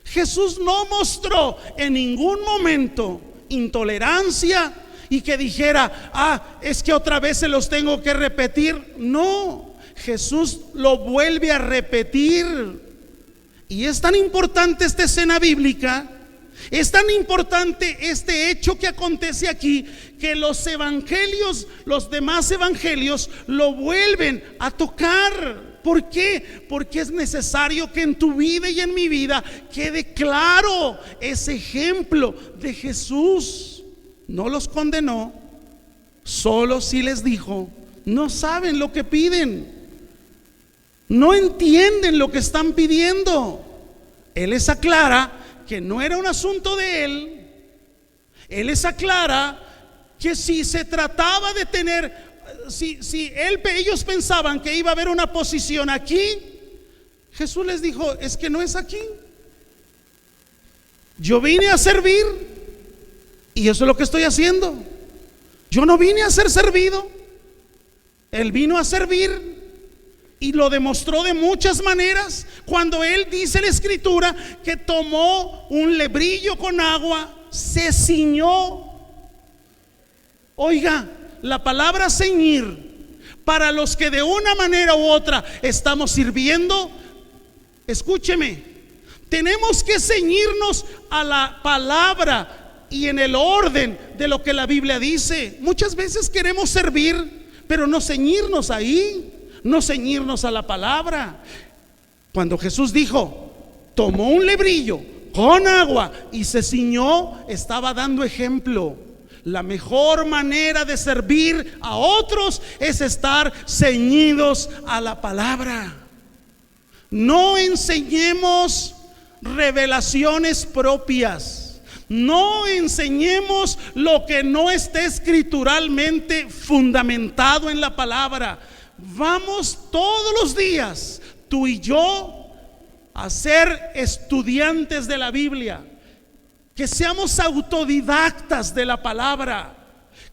Speaker 1: Jesús no mostró en ningún momento intolerancia y que dijera: es que otra vez se los tengo que repetir. No, Jesús lo vuelve a repetir. Y es tan importante esta escena bíblica, es tan importante este hecho que acontece aquí, que los evangelios, los demás evangelios, lo vuelven a tocar. ¿Por qué? Porque es necesario que en tu vida y en mi vida quede claro ese ejemplo de Jesús. No los condenó, solo sí les dijo: no saben lo que piden. No entienden lo que están pidiendo. Él les aclara que no era un asunto de él. Él les aclara que si se trataba de tener, ellos pensaban que iba a haber una posición aquí, Jesús les dijo, es que no es aquí. Yo vine a servir y eso es lo que estoy haciendo. Yo no vine a ser servido. Él vino a servir y lo demostró de muchas maneras. Cuando él dice en la escritura que tomó un lebrillo con agua, se ciñó. Oiga, la palabra ceñir, para los que de una manera u otra estamos sirviendo, escúcheme, tenemos que ceñirnos a la palabra y en el orden de lo que la Biblia dice. Muchas veces queremos servir, pero no ceñirnos ahí, no ceñirnos a la palabra. Cuando Jesús dijo, tomó un lebrillo con agua y se ciñó, estaba dando ejemplo. La mejor manera de servir a otros es estar ceñidos a la palabra. No enseñemos revelaciones propias. No enseñemos lo que no esté escrituralmente fundamentado en la palabra. Vamos todos los días, tú y yo, a ser estudiantes de la Biblia. Que seamos autodidactas de la palabra.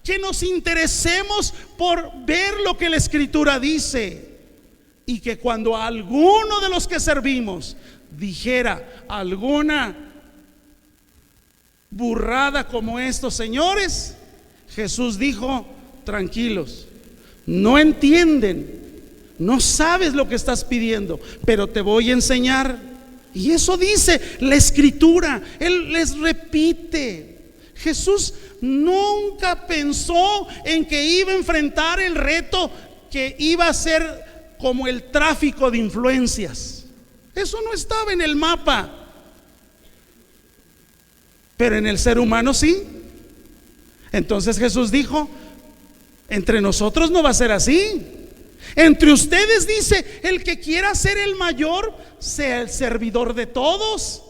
Speaker 1: Que nos interesemos por ver lo que la escritura dice. Y que cuando alguno de los que servimos dijera alguna burrada como estos señores, Jesús dijo, tranquilos, no entienden, no sabes lo que estás pidiendo, pero te voy a enseñar. Y eso dice la escritura. Él les repite. Jesús nunca pensó en que iba a enfrentar el reto que iba a ser como el tráfico de influencias. Eso no estaba en el mapa. Pero en el ser humano sí. Entonces Jesús dijo, entre nosotros no va a ser así. Entre ustedes, dice, el que quiera ser el mayor, sea el servidor de todos.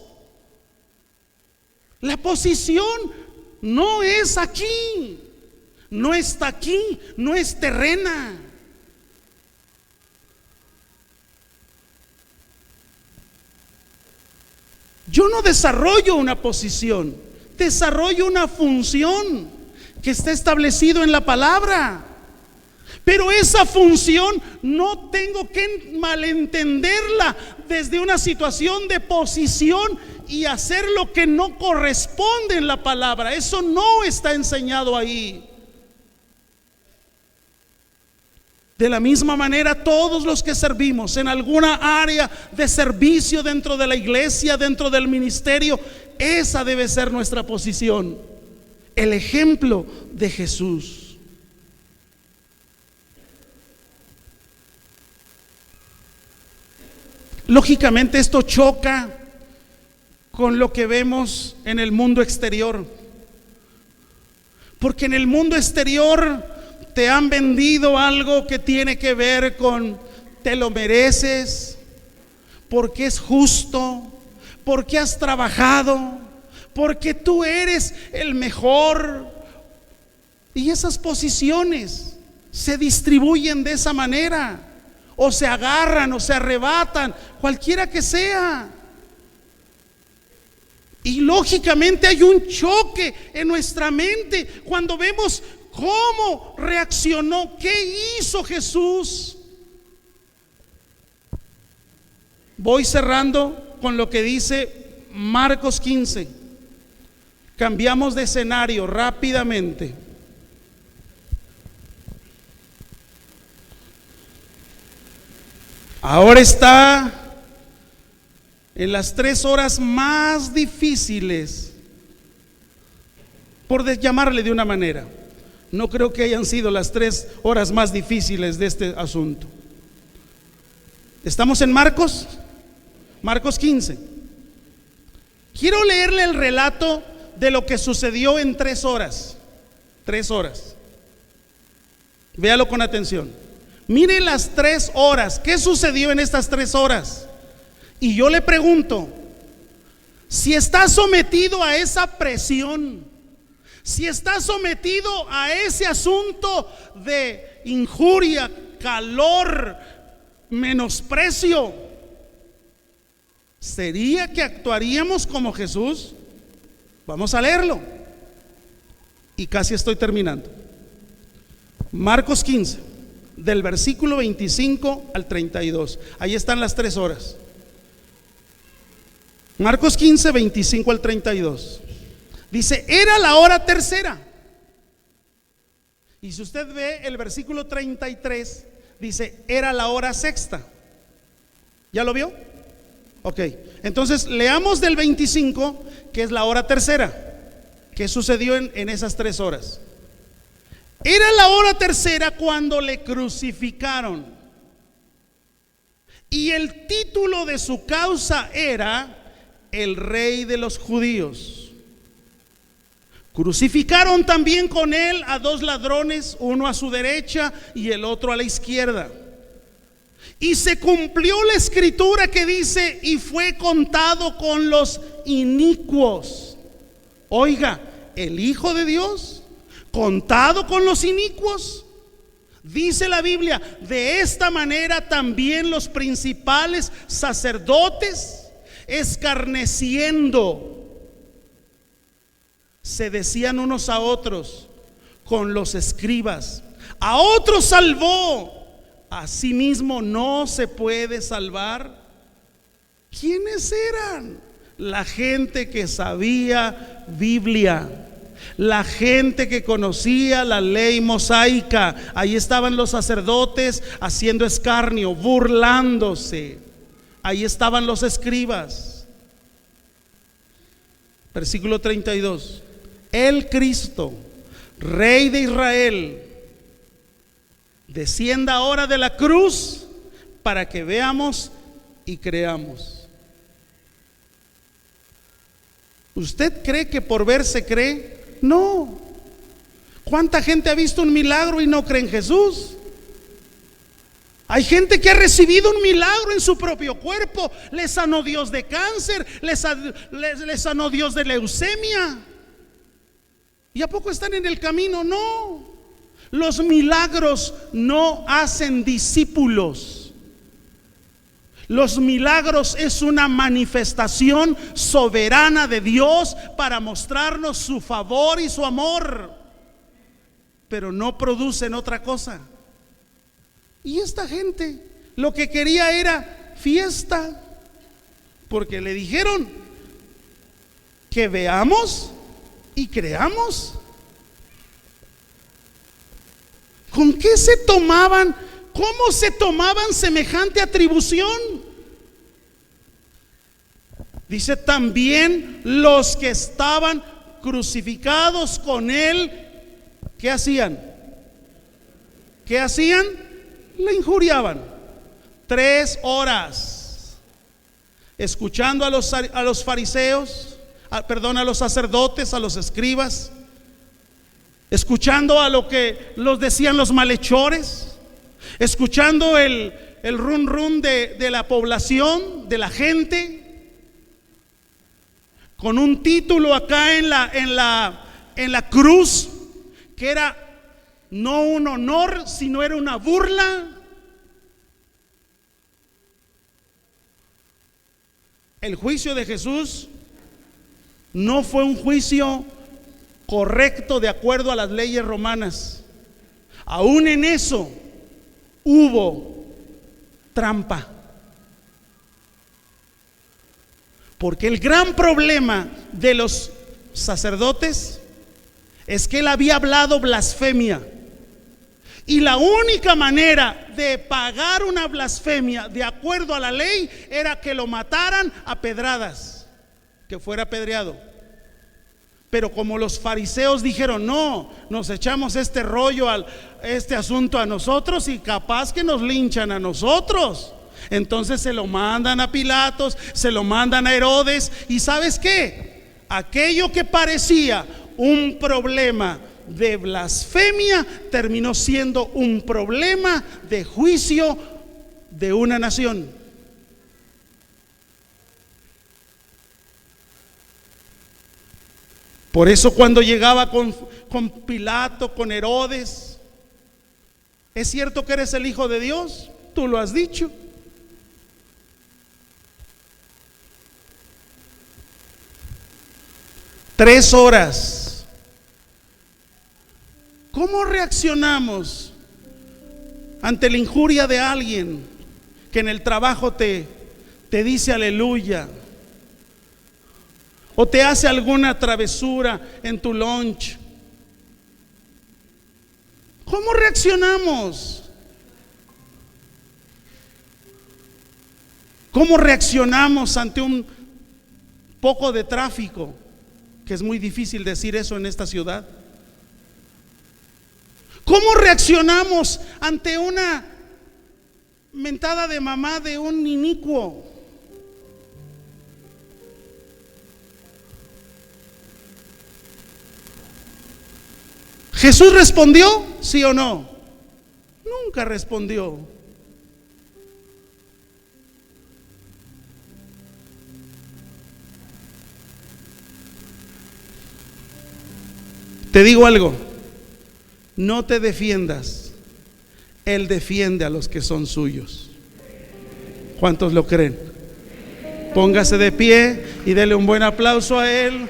Speaker 1: La posición no es aquí, no está aquí, no es terrena. Yo no desarrollo una posición, desarrollo una función que está establecido en la palabra. Pero esa función no tengo que malentenderla desde una situación de posición y hacer lo que no corresponde en la palabra. Eso no está enseñado ahí. De la misma manera, todos los que servimos en alguna área de servicio dentro de la iglesia, dentro del ministerio, esa debe ser nuestra posición. El ejemplo de Jesús. Lógicamente esto choca con lo que vemos en el mundo exterior. Porque en el mundo exterior te han vendido algo que tiene que ver con te lo mereces, porque es justo, porque has trabajado, porque tú eres el mejor. Y esas posiciones se distribuyen de esa manera. O se agarran o se arrebatan, cualquiera que sea. Y lógicamente hay un choque en nuestra mente cuando vemos cómo reaccionó, qué hizo Jesús. Voy cerrando con lo que dice Marcos 15. Cambiamos de escenario rápidamente. Ahora está en las 3 horas más difíciles, por llamarle de una manera. No creo que hayan sido las 3 horas más difíciles de este asunto. Estamos en Marcos 15. Quiero leerle el relato de lo que sucedió en 3 horas. 3 horas. Véalo con atención. Mire las 3 horas. ¿Qué sucedió en estas 3 horas? Y yo le pregunto, si está sometido a esa presión, si está sometido a ese asunto de injuria, calor, menosprecio, ¿sería que actuaríamos como Jesús? Vamos a leerlo. Y casi estoy terminando. Marcos 15, del versículo 25 al 32. Ahí están las 3 horas. Marcos 15, 25 al 32. Dice, era la hora tercera. Y si usted ve el versículo 33, dice, era la hora sexta. ¿Ya lo vio? Ok, entonces leamos del 25, que es la hora tercera. ¿Qué sucedió en esas 3 horas? Era la hora tercera cuando le crucificaron. Y el título de su causa era el Rey de los Judíos. Crucificaron también con él a 2 ladrones, uno a su derecha y el otro a la izquierda. Y se cumplió la escritura que dice, y fue contado con los inicuos. Oiga, el Hijo de Dios, contado con los inicuos. Dice la Biblia, de esta manera también los principales sacerdotes, escarneciendo, se decían unos a otros con los escribas, a otros salvó, a sí mismo no se puede salvar. ¿Quiénes eran? La gente que sabía Biblia, la gente que conocía la ley mosaica. Ahí estaban los sacerdotes haciendo escarnio, burlándose. Ahí estaban los escribas. Versículo 32. El Cristo, Rey de Israel, descienda ahora de la cruz para que veamos y creamos. ¿Usted cree que por ver se cree? No. ¿Cuánta gente ha visto un milagro y no cree en Jesús? Hay gente que ha recibido un milagro en su propio cuerpo. Le sanó Dios de cáncer, le sanó Dios de leucemia. ¿Y a poco están en el camino? No. Los milagros no hacen discípulos. Los milagros es una manifestación soberana de Dios para mostrarnos su favor y su amor, pero no producen otra cosa. Y esta gente lo que quería era fiesta, porque le dijeron que veamos y creamos. ¿Con qué se tomaban? ¿Cómo se tomaban semejante atribución? Dice también los que estaban crucificados con él, ¿qué hacían? ¿Qué hacían? Le injuriaban. 3 horas escuchando a los fariseos, a los sacerdotes, a los escribas, escuchando a lo que los decían los malhechores, escuchando el run run de la población, de la gente, con un título acá en la cruz que era no un honor, sino era una burla. El juicio de Jesús no fue un juicio correcto de acuerdo a las leyes romanas. Aún en eso hubo trampa. Porque el gran problema de los sacerdotes es que él había hablado blasfemia. Y la única manera de pagar una blasfemia de acuerdo a la ley era que lo mataran a pedradas, que fuera apedreado. Pero como los fariseos dijeron, no, nos echamos este rollo, este asunto a nosotros y capaz que nos linchan a nosotros. Entonces se lo mandan a Pilatos, se lo mandan a Herodes. ¿Y sabes qué? Aquello que parecía un problema de blasfemia terminó siendo un problema de juicio de una nación. Por eso cuando llegaba con Pilato, con Herodes, ¿es cierto que eres el Hijo de Dios? Tú lo has dicho. Tres horas. ¿Cómo reaccionamos ante la injuria de alguien que en el trabajo te dice aleluya? O te hace alguna travesura en tu lunch. ¿Cómo reaccionamos? ¿Cómo reaccionamos ante un poco de tráfico? Que es muy difícil decir eso en esta ciudad. ¿Cómo reaccionamos ante una mentada de mamá de un inicuo? ¿Jesús respondió? ¿Sí o no? Nunca respondió. Te digo algo, no te defiendas, Él defiende a los que son suyos. ¿Cuántos lo creen? Póngase de pie y dele un buen aplauso a Él.